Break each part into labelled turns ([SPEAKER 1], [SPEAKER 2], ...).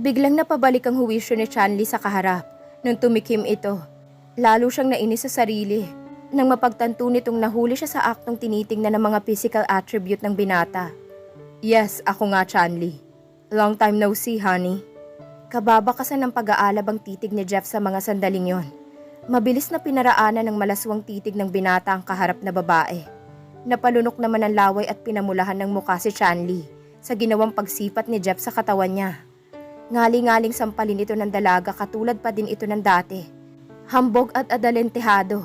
[SPEAKER 1] Biglang napabalik ang huwisyo ni Chanli sa kaharap nung tumikim ito. Lalo siyang nainis sa sarili nang mapagtanto nitong nahuli siya sa aktong tinitingnan ng mga physical attribute ng binata. Yes, ako nga Chanli. Long time no see, honey. Kababakasan ng pag-aalab ang titig ni Jeff sa mga sandaling yon. Mabilis na pinaraanan ng malaswang titig ng binata ang kaharap na babae. Napalunok naman ang laway at pinamulahan ng muka si Chanli sa ginawang pagsipat ni Jeff sa katawan niya. Ngali-ngaling sampalin ito ng dalaga katulad pa din ito ng dati. Hambog at adalentehado.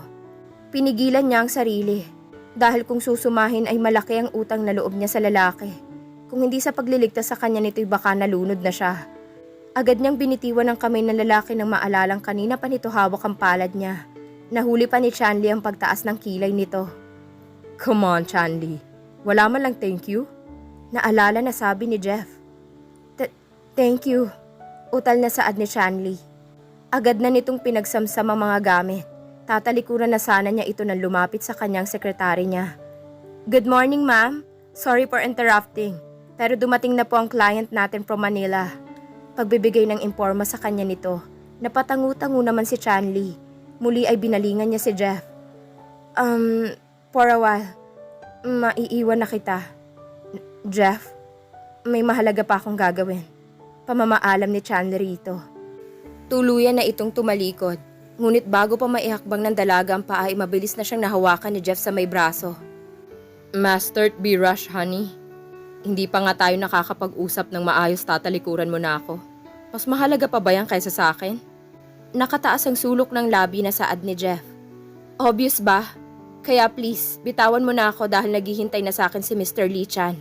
[SPEAKER 1] Pinigilan niya ang sarili dahil kung susumahin ay malaki ang utang na loob niya sa lalaki. Kung hindi sa pagliligtas sa kanya nito'y baka nalunod na siya. Agad niyang binitiwan ang kamay ng lalaki nang maalalang kanina pa nito hawak ang palad niya. Nahuli pa ni Chanli ang pagtaas ng kilay nito. Come on, Chanli. Wala man lang thank you? Naalala na sabi ni Jeff. Thank you. Utal na saad ni Chanli. Agad na nitong pinagsamsam ang mga gamit. Tatalikuran na sana niya ito nang lumapit sa kanyang sekretary niya. Good morning, ma'am. Sorry for interrupting. Pero dumating na po ang client natin from Manila. Pagbibigay ng imporma sa kanya nito, napatangu-tangu naman si Chanli. Muli ay binalingan niya si Jeff. For a while, maiiwan na kita. Jeff, may mahalaga pa akong gagawin. Pamamaalam ni Chanli rito. Tuluyan na itong tumalikod. Ngunit bago pa maihakbang ng dalaga ang paa ay mabilis na siyang nahawakan ni Jeff sa may braso. Mastered be rush, honey. Hindi pa nga tayo nakakapag-usap ng maayos, tatalikuran mo na ako. Mas mahalaga pa ba yan kaysa sa akin? Nakataas ang sulok ng labi na saad ni Jeff. Obvious ba? Kaya please, bitawan mo na ako dahil naghihintay na sa akin si Mr. Lee Chan.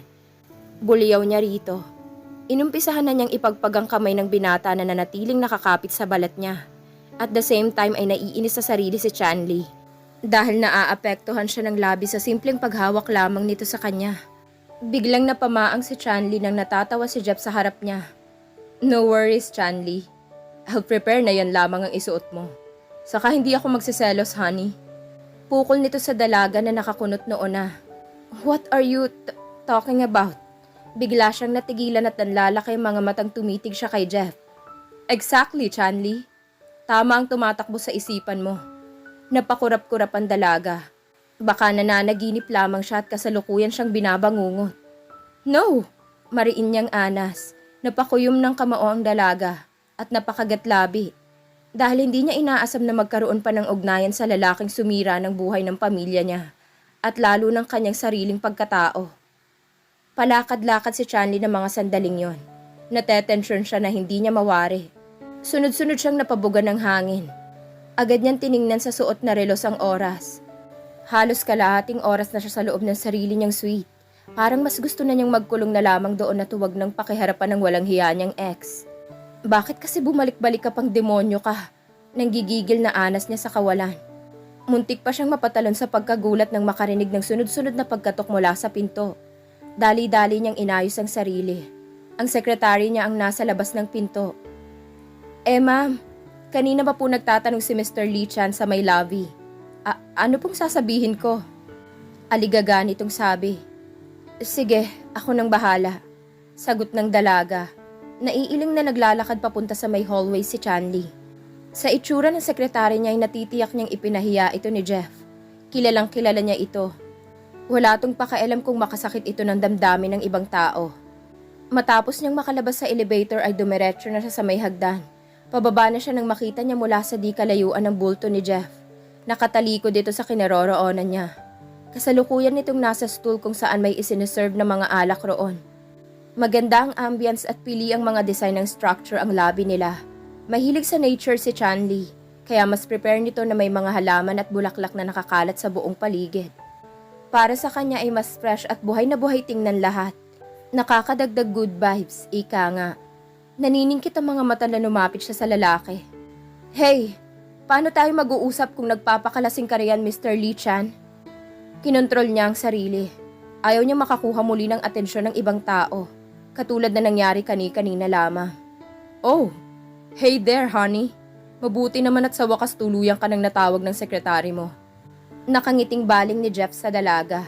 [SPEAKER 1] Buliyaw niya rito. Inumpisahan na niyang ipagpagang kamay ng binata na nanatiling nakakapit sa balat niya. At the same time ay naiinis sa sarili si Chanli dahil naaapektuhan siya ng labi sa simpleng paghawak lamang nito sa kanya. Biglang napamaang si Chanli nang natatawa si Jeff sa harap niya. No worries, Chanli. I'll prepare na yan lamang ang isuot mo. Saka hindi ako magsiselos, honey. Pukol nito sa dalaga na nakakunot noon na. What are you talking about? Bigla siyang natigilan at nanlalaki ang mga matang tumitig siya kay Jeff. Exactly, Chanli. Tama ang tumatakbo sa isipan mo. Napakurap-kurap ang dalaga. Baka nananaginip lamang siya at kasalukuyan siyang binabangungot. No! Mariin niyang anas. Napakuyom ng kamao ang dalaga at napakagatlabi. Dahil hindi niya inaasam na magkaroon pa ng ugnayan sa lalaking sumira ng buhay ng pamilya niya at lalo ng kanyang sariling pagkatao. Palakad-lakad si Chanli ng mga sandaling yon. Natetensyon siya na hindi niya mawari. Sunod-sunod siyang napabugan ng hangin. Agad niyang tiningnan sa suot na relos ang oras. Halos kalahating oras na siya sa loob ng sarili niyang suite. Parang mas gusto na niyang magkulong na lamang doon na tuwag ng pakiharapan ng walang hiya niyang ex. Bakit kasi bumalik-balik ka pang demonyo ka? Nang gigigil na anas niya sa kawalan. Muntik pa siyang mapatalon sa pagkagulat nang makarinig ng sunod-sunod na pagkatok mula sa pinto. Dali-dali niyang inayos ang sarili. Ang sekretary niya ang nasa labas ng pinto. Ma'am, kanina pa po nagtatanong si Mr. Lee Chan sa may lobby. Ano pong sasabihin ko? Aligaga nitong sabi. Sige, ako nang bahala. Sagot ng dalaga. Naiiling na naglalakad papunta sa may hallway si Chanli. Sa itsura ng sekretary niya ay natitiyak niyang ipinahiya ito ni Jeff. Kilalang kilala niya ito. Wala tong pakialam kung makasakit ito ng damdamin ng ibang tao. Matapos niyang makalabas sa elevator ay dumiretso na siya sa may hagdan. Pababa na siya nang makita niya mula sa di kalayuan ng bulto ni Jeff. Nakatalikod dito sa kinaroroonan niya. Kasalukuyan nitong nasa stool kung saan may isineserve na mga alak roon. Maganda ang ambience at pili ang mga design ng structure ang lobby nila. Mahilig sa nature si Chanli, kaya mas prepare nito na may mga halaman at bulaklak na nakakalat sa buong paligid. Para sa kanya ay mas fresh at buhay na buhay tingnan lahat. Nakakadagdag good vibes, ika nga. Naniningkit ang mga mata na lumapit siya sa lalaki. Hey, paano tayo mag-uusap kung nagpapakalasing ka riyan, Mr. Lee Chan? Kinontrol niya ang sarili. Ayaw niya makakuha muli ng atensyon ng ibang tao, katulad na nangyari kani-kanina lamang. Oh, hey there, honey. Mabuti naman at sa wakas tuluyan ka nang natawag ng sekretary mo. Nakangiting baling ni Jeff sa dalaga.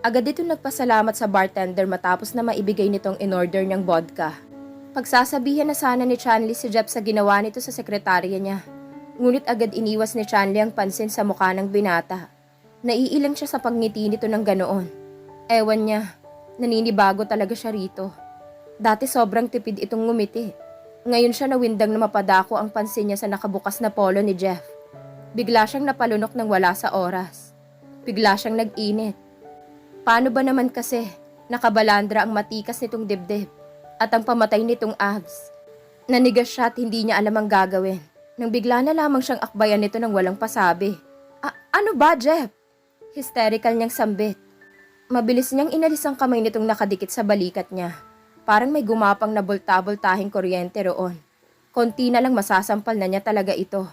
[SPEAKER 1] Agad ito nagpasalamat sa bartender matapos na maibigay nitong in-order niyang vodka. Pagsasabihan na sana ni Chanli si Jeff sa ginawa nito sa sekretarya niya. Ngunit agad iniwas ni Chanli ang pansin sa mukha ng binata. Naiilang siya sa pagngiti nito ng ganoon. Ewan niya, naninibago talaga siya rito. Dati sobrang tipid itong ngumiti. Ngayon siya nawindang na mapadako ang pansin niya sa nakabukas na polo ni Jeff. Bigla siyang napalunok ng wala sa oras. Bigla siyang nag-init. Paano ba naman kasi nakabalandra ang matikas nitong dibdib at ang pamatay nitong abs? Nanigas siya at hindi niya alam ang gagawin nang bigla na lamang siyang akbayan nito ng walang pasabi. Ano ba, Jeff? Hysterical niyang sambit. Mabilis niyang inalis ang kamay nitong nakadikit sa balikat niya. Parang may gumapang na bulta-bultahing kuryente roon. Konti na lang masasampal na niya talaga ito.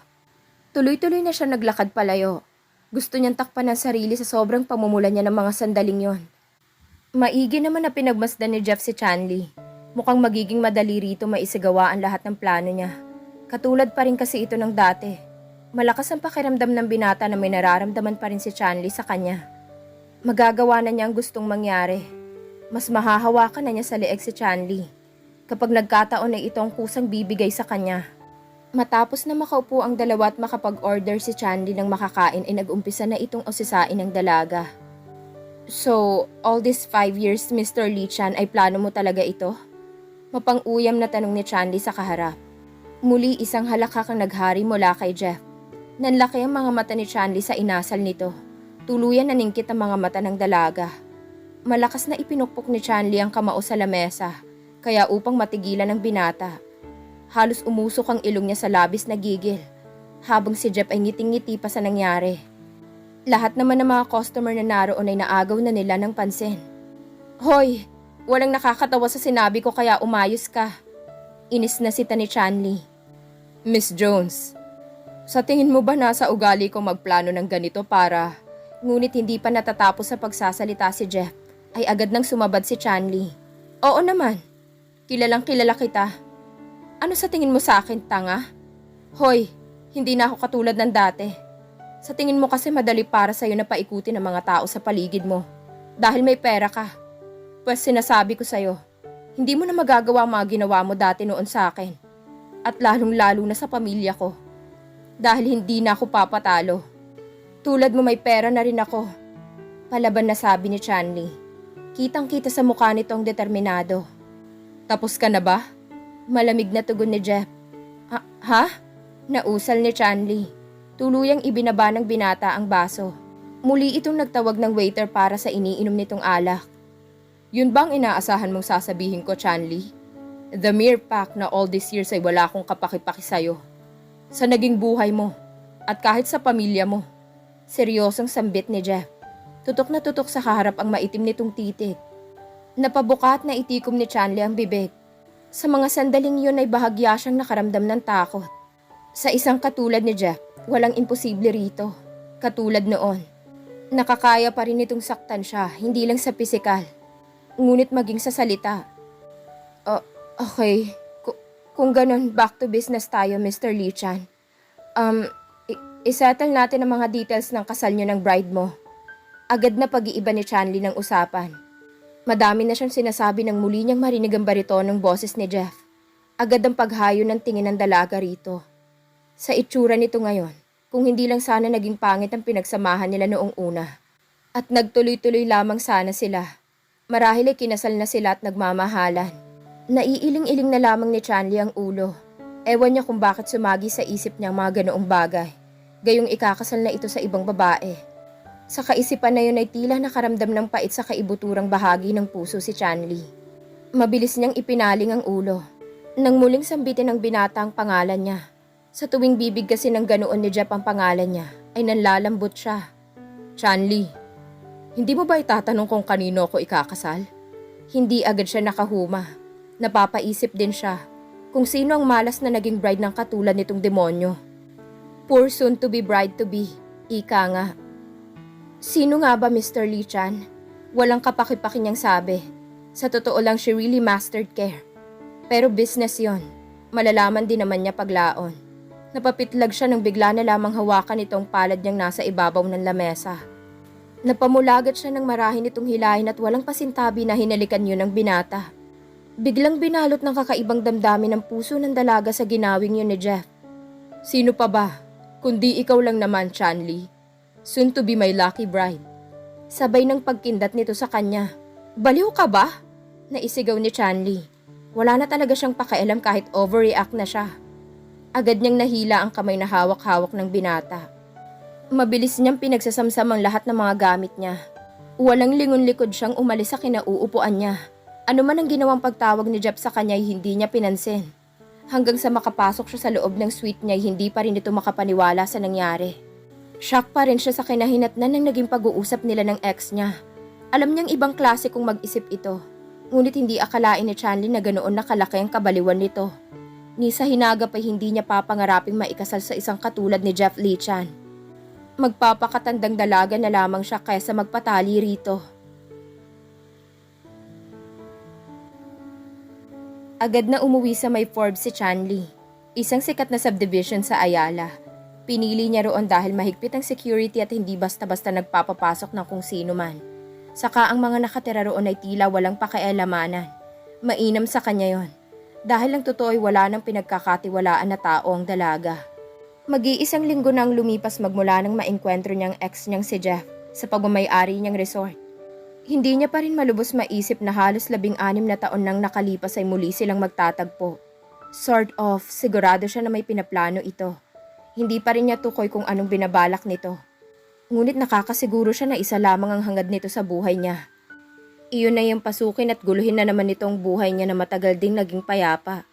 [SPEAKER 1] Tuloy-tuloy na siya naglakad palayo. Gusto niyang takpan ang sarili sa sobrang pamumula niya ng mga sandaling yon. Maigi naman na pinagmasdan ni Jeff si Chanli. Mukhang magiging madali rito maisagawa ang lahat ng plano niya. Katulad pa rin kasi ito ng dati. Malakas ang pakiramdam ng binata na may nararamdaman pa rin si Chanli sa kanya. Magagawa na niya ang gustong mangyari. Mas mahahawakan na niya sa leeg si Chanli kapag nagkataon na ito ang kusang bibigay sa kanya. Matapos na makaupo ang dalawa at makapag-order si Chanli ng makakain ay nag-umpisa na itong usisain ng dalaga. So, all these 5 years, Mr. Lee Chan, ay plano mo talaga ito? Mapang-uyam na tanong ni Chanli sa kaharap. Muli isang halakhak ang naghari mula kay Jeff. Nanlaki ang mga mata ni Chanli sa inasal nito. Tuluyan na ningkit ang mga mata ng dalaga. Malakas na ipinukpok ni Chanli ang kamao sa lamesa, kaya upang matigilan ang binata. Halos umusok ang ilong niya sa labis na gigil, habang si Jeff ay ngiting-ngiti pa sa nangyari. Lahat naman ng mga customer na naroon ay naagaw na nila ng pansin. Hoy, walang nakakatawa sa sinabi ko kaya umayos ka. Inis na sita ni Chanli. Miss Jones, sa tingin mo ba nasa ugali ko magplano ng ganito para... Ngunit hindi pa natatapos sa pagsasalita si Jeff, ay agad nang sumabad si Chanli. Oo naman, kilalang kilala kita. Ano sa tingin mo sa akin, tanga? Hoy, hindi na ako katulad ng dati. Sa tingin mo kasi madali para sa'yo na paikutin ang mga tao sa paligid mo. Dahil may pera ka. Pues sinasabi ko sa'yo, hindi mo na magagawa ang mga ginawa mo dati noon sa akin. At lalong-lalo na sa pamilya ko. Dahil hindi na ako papatalo. Tulad mo may pera na rin ako. Palaban na sabi ni Chanli. Kitang-kita sa mukha nito ang determinado. Tapos ka na ba? Malamig na tugon ni Jeff. Ha? Nausal ni Chanli. Tuluyang ibinaba ng binata ang baso. Muli itong nagtawag ng waiter para sa iniinom nitong alak. Yun bang inaasahan mong sasabihin ko, Chanli? The mere fact na all these years ay wala akong kapaki-paki sa'yo. Sa naging buhay mo. At kahit sa pamilya mo. Seryosong sambit ni Jeff. Tutok na tutok sa kaharap ang maitim nitong titik. Napabukat na itikom ni Chanli ang bibig. Sa mga sandaling yun ay bahagya siyang nakaramdam ng takot. Sa isang katulad ni Jeff, walang imposible rito. Katulad noon. Nakakaya pa rin itong saktan siya, hindi lang sa pisikal. Ngunit maging sa salita. Okay. Kung ganun, back to business tayo, Mr. Lee Chan. Isettle natin ang mga details ng kasal niyo ng bride mo. Agad na pag-iiba ni Chanli ng usapan. Madami na siyang sinasabi nang muli niyang marinig ang bariton ng boses ni Jeff. Agad ang paghayo ng tingin ng dalaga rito. Sa itsura nito ngayon, kung hindi lang sana naging pangit ang pinagsamahan nila noong una. At nagtuloy-tuloy lamang sana sila. Marahil ay kinasal na sila at nagmamahalan. Naiiling-iling na lamang ni Chanli ang ulo. Ewan niya kung bakit sumagi sa isip niya ang mga ganoong bagay. Gayong ikakasal na ito sa ibang babae. Sa kaisipan na yun ay tila nakaramdam ng pait sa kaibuturang bahagi ng puso si Chanli. Mabilis niyang ipinaling ang ulo. Nang muling sambitin ng binata ang pangalan niya. Sa tuwing bibig kasi ng ganoon ni Jeff ang pangalan niya, ay nanlalambot siya. Chanli, hindi mo ba itatanong kung kanino ako ikakasal? Hindi agad siya nakahuma. Napapaisip din siya kung sino ang malas na naging bride ng katulad nitong demonyo. Poor soon-to-be bride-to-be, ika nga. Sino nga ba Mr. Lee Chan? Walang kapaki-paki niyang sabi. Sa totoo lang she really mastered care. Pero business yon. Malalaman din naman niya paglaon. Napapitlag siya nang bigla na lamang hawakan itong palad niyang nasa ibabaw ng lamesa. Napamulagat siya ng marahin itong hilahin at walang pasintabi na hinalikan yun ng binata. Biglang binalot ng kakaibang damdamin ng puso ng dalaga sa ginawing yun ni Jeff. Sino pa ba? Kundi ikaw lang naman, Chanli. Soon to be my lucky bride. Sabay ng pagkindat nito sa kanya. Baliw ka ba? Naisigaw ni Chanli. Wala na talaga siyang pakialam kahit overreact na siya. Agad niyang nahila ang kamay na hawak-hawak ng binata. Mabilis niyang pinagsasamsam ang lahat ng mga gamit niya. Walang lingon-likod siyang umalis sa kinauupuan niya. Ano man ang ginawang pagtawag ni Jeff sa kanya ay hindi niya pinansin. Hanggang sa makapasok siya sa loob ng suite niya ay hindi pa rin ito makapaniwala sa nangyari. Shock pa rin siya sa kinahinatnan ng naging pag-uusap nila ng ex niya. Alam niyang ibang klase kung mag-isip ito. Ngunit hindi akalain ni Chanli na ganoon na kalaki ang kabaliwan nito. Ni sa hinagap ay hindi niya papangaraping maikasal sa isang katulad ni Jeff Lee Chan. Magpapakatandang dalaga na lamang siya kaysa magpatali rito. Agad na umuwi sa may Forbes si Chanli, isang sikat na subdivision sa Ayala. Pinili niya roon dahil mahigpit ang security at hindi basta-basta nagpapapasok ng kung sino man. Saka ang mga nakatira roon ay tila walang pakialamanan. Mainam sa kanya yon. Dahil ang totoo ay wala nang pinagkakatiwalaan na tao ang dalaga. Mag-iisang linggo nang lumipas magmula nang maengkwentro niyang ex niyang si Jeff sa pagmamayari niyang resort. Hindi niya pa rin malubos maisip na halos 16 na taon nang nakalipas ay muli silang magtatagpo. Sort of, sigurado siya na may pinaplano ito. Hindi pa rin niya tukoy kung anong binabalak nito. Ngunit nakakasiguro siya na isa lamang ang hangad nito sa buhay niya. Iyon na yung pasukin at guluhin na naman nitong buhay niya na matagal ding naging payapa.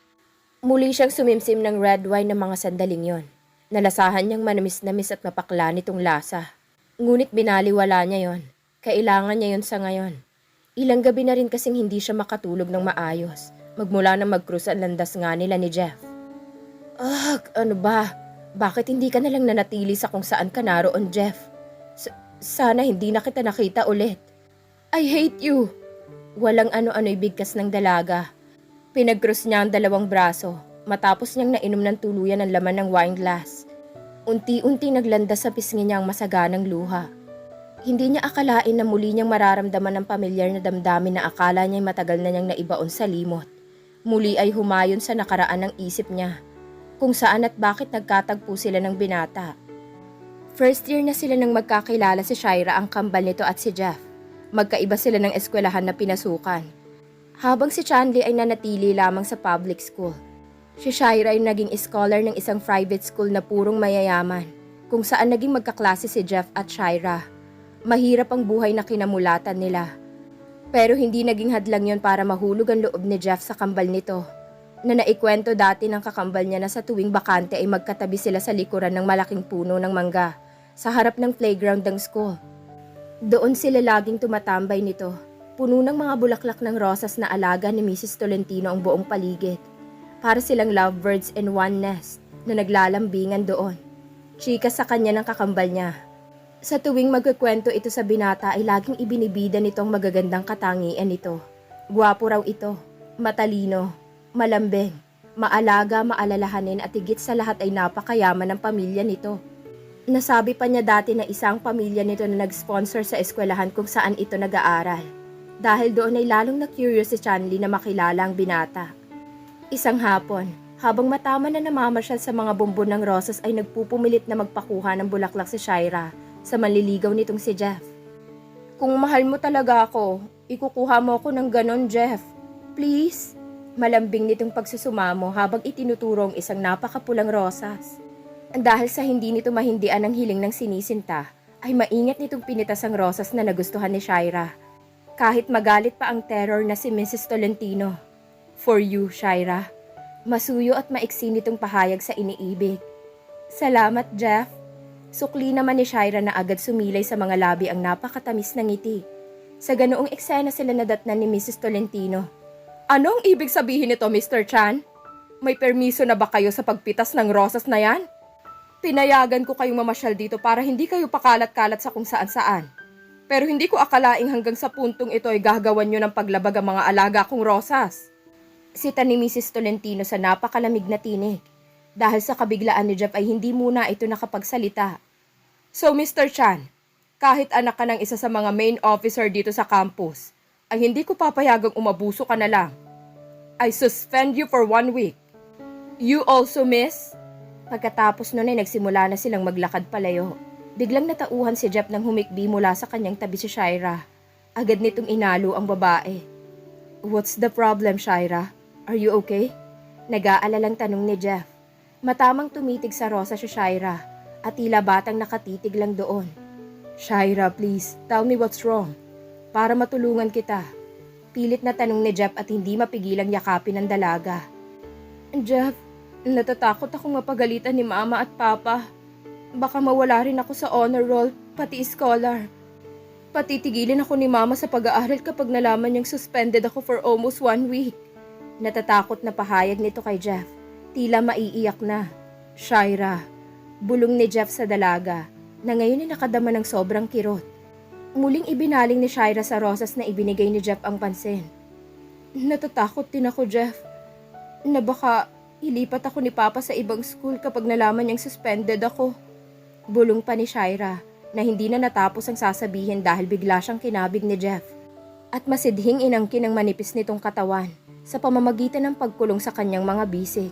[SPEAKER 1] Muli siyang sumimsim ng red wine ng mga sandaling yon. Nalasahan niyang manamis-namis at mapakla nitong lasa. Ngunit binaliwala niya yon. Kailangan niya yun sa ngayon. Ilang gabi na rin kasing hindi siya makatulog ng maayos. Magmula na mag-cruise ang landas nga nila ni Jeff. Ano ba? Bakit hindi ka nalang nanatili sa kung saan ka naroon, Jeff? Sana hindi na kita nakita ulit. I hate you! Walang ano-ano'y bigkas ng dalaga. Pinag-cruise niya ang dalawang braso matapos niyang nainom ng tuluyan ang laman ng wine glass. Unti-unti naglandas sa pisngi niya ang masaganang luha. Hindi niya akalain na muli niyang mararamdaman ang pamilyar na damdamin na akala niya'y matagal na niyang naibaon sa limot. Muli ay humayon sa nakaraan ng isip niya, kung saan at bakit nagkatagpo sila ng binata. First year na sila nang magkakilala si Shaira ang kambal nito at si Jeff. Magkaiba sila ng eskwelahan na pinasukan. Habang si Chanli ay nanatili lamang sa public school. Si Shaira ay naging scholar ng isang private school na purong mayayaman, kung saan naging magkaklase si Jeff at Shaira. Mahirap ang buhay na kinamulatan nila. Pero hindi naging hadlang yon para mahulog ang loob ni Jeff sa kambal nito, na naikwento dati ng kakambal niya na sa tuwing bakante ay magkatabi sila sa likuran ng malaking puno ng mangga sa harap ng playground ng school. Doon sila laging tumatambay nito, puno ng mga bulaklak ng rosas na alaga ni Mrs. Tolentino ang buong paligid. Para silang lovebirds in one nest na naglalambingan doon. Chika sa kanya ng kakambal niya. Sa tuwing magkukwento ito sa binata ay laging ibinibida nitong magagandang katangian nito. Gwapo raw ito, matalino, malambing, maalaga, maalalahanin at higit sa lahat ay napakayaman ng pamilya nito. Nasabi pa niya dati na isang pamilya nito na nag-sponsor sa eskwelahan kung saan ito nag-aaral. Dahil doon ay lalong na-curious si Chanli na makilala ang binata. Isang hapon, habang matama na namamasyal sa mga bumbon ng rosas ay nagpupumilit na magpakuha ng bulaklak si Shaira sa manliligaw nitong si Jeff. Kung mahal mo talaga ako, ikukuha mo ako ng ganon, Jeff. Please? Malambing nitong pagsusumamo habang itinuturo ang isang napakapulang rosas. Dahil sa hindi nito mahindian ang hiling ng sinisinta, ay maingat nitong pinitas ang rosas na nagustuhan ni Shaira. Kahit magalit pa ang terror na si Mrs. Tolentino. For you, Shaira. Masuyo at maiksi nitong pahayag sa iniibig. Salamat, Jeff. Sukli naman ni Shaira na agad sumilay sa mga labi ang napakatamis na ngiti. Sa ganoong eksena sila nadatnan ni Mrs. Tolentino. Anong ibig sabihin nito, Mr. Chan? May permiso na ba kayo sa pagpitas ng rosas na yan? Pinayagan ko kayong mamasyal dito para hindi kayo pakalat-kalat sa kung saan-saan. Pero hindi ko akalaing hanggang sa puntong ito ay gagawan nyo ng paglabag ang mga alaga kong rosas. Sita ni Mrs. Tolentino sa napakalamig na tinig. Dahil sa kabiglaan ni Jeff ay hindi muna ito nakapagsalita. So Mr. Chan, kahit anak ka ng isa sa mga main officer dito sa campus, ay hindi ko papayagang umabuso ka na lang. I suspend you for 1 week. You also, miss? Pagkatapos nun ay nagsimula na silang maglakad palayo. Biglang natauhan si Jeff nang humikbi mula sa kanyang tabi si Shira. Agad nitong inalo ang babae. What's the problem, Shira? Are you okay? Nag-aalalang tanong ni Jeff. Matamang tumitig sa Rosa si Shira at tila batang nakatitig lang doon. Shira, please, tell me what's wrong. Para matulungan kita. Pilit na tanong ni Jeff at hindi mapigilang yakapin ng dalaga. Jeff, natatakot akong mapagalitan ni Mama at Papa. Baka mawala rin ako sa honor roll, pati scholar. Patitigilin ako ni Mama sa pag-aaral kapag nalaman niyang suspended ako for almost 1 week. Natatakot na pahayag nito kay Jeff. Tila maiiyak na. Shira, bulong ni Jeff sa dalaga na ngayon ay nakadama ng sobrang kirot. Muling ibinaling ni Shira sa rosas na ibinigay ni Jeff ang pansin. Natatakot din ako, Jeff, na baka ilipat ako ni Papa sa ibang school kapag nalaman niyang suspended ako. Bulong pa ni Shira na hindi na natapos ang sasabihin dahil bigla siyang kinabig ni Jeff. At masidhing inangkin ang manipis nitong katawan sa pamamagitan ng pagkulong sa kanyang mga bisig.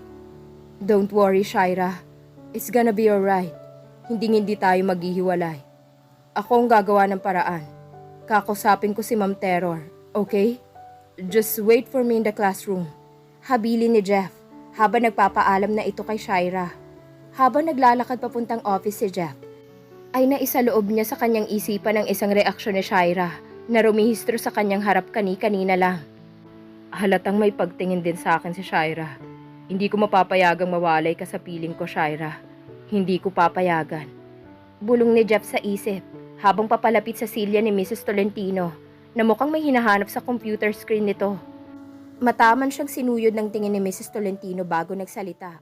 [SPEAKER 1] Don't worry, Shira. It's gonna be alright. Hindi tayo maghihiwalay. Ako ang gagawa ng paraan. Kakusapin ko si Ma'am Terror, okay? Just wait for me in the classroom. Habilin ni Jeff habang nagpapaalam na ito kay Shira. Habang naglalakad papuntang office si Jeff, ay naisaloob niya sa kanyang isipan ang isang reaksyon ni Shira na rumihistro sa kanyang harap kani-kanina lang. Halatang may pagtingin din sa akin si Shira. Hindi ko mapapayagang mawalay ka sa piling ko, Shira. Hindi ko papayagan. Bulong ni Jeff sa isip habang papalapit sa silya ni Mrs. Tolentino na mukhang may hinahanap sa computer screen nito. Mataman siyang sinuyod ng tingin ni Mrs. Tolentino bago nagsalita.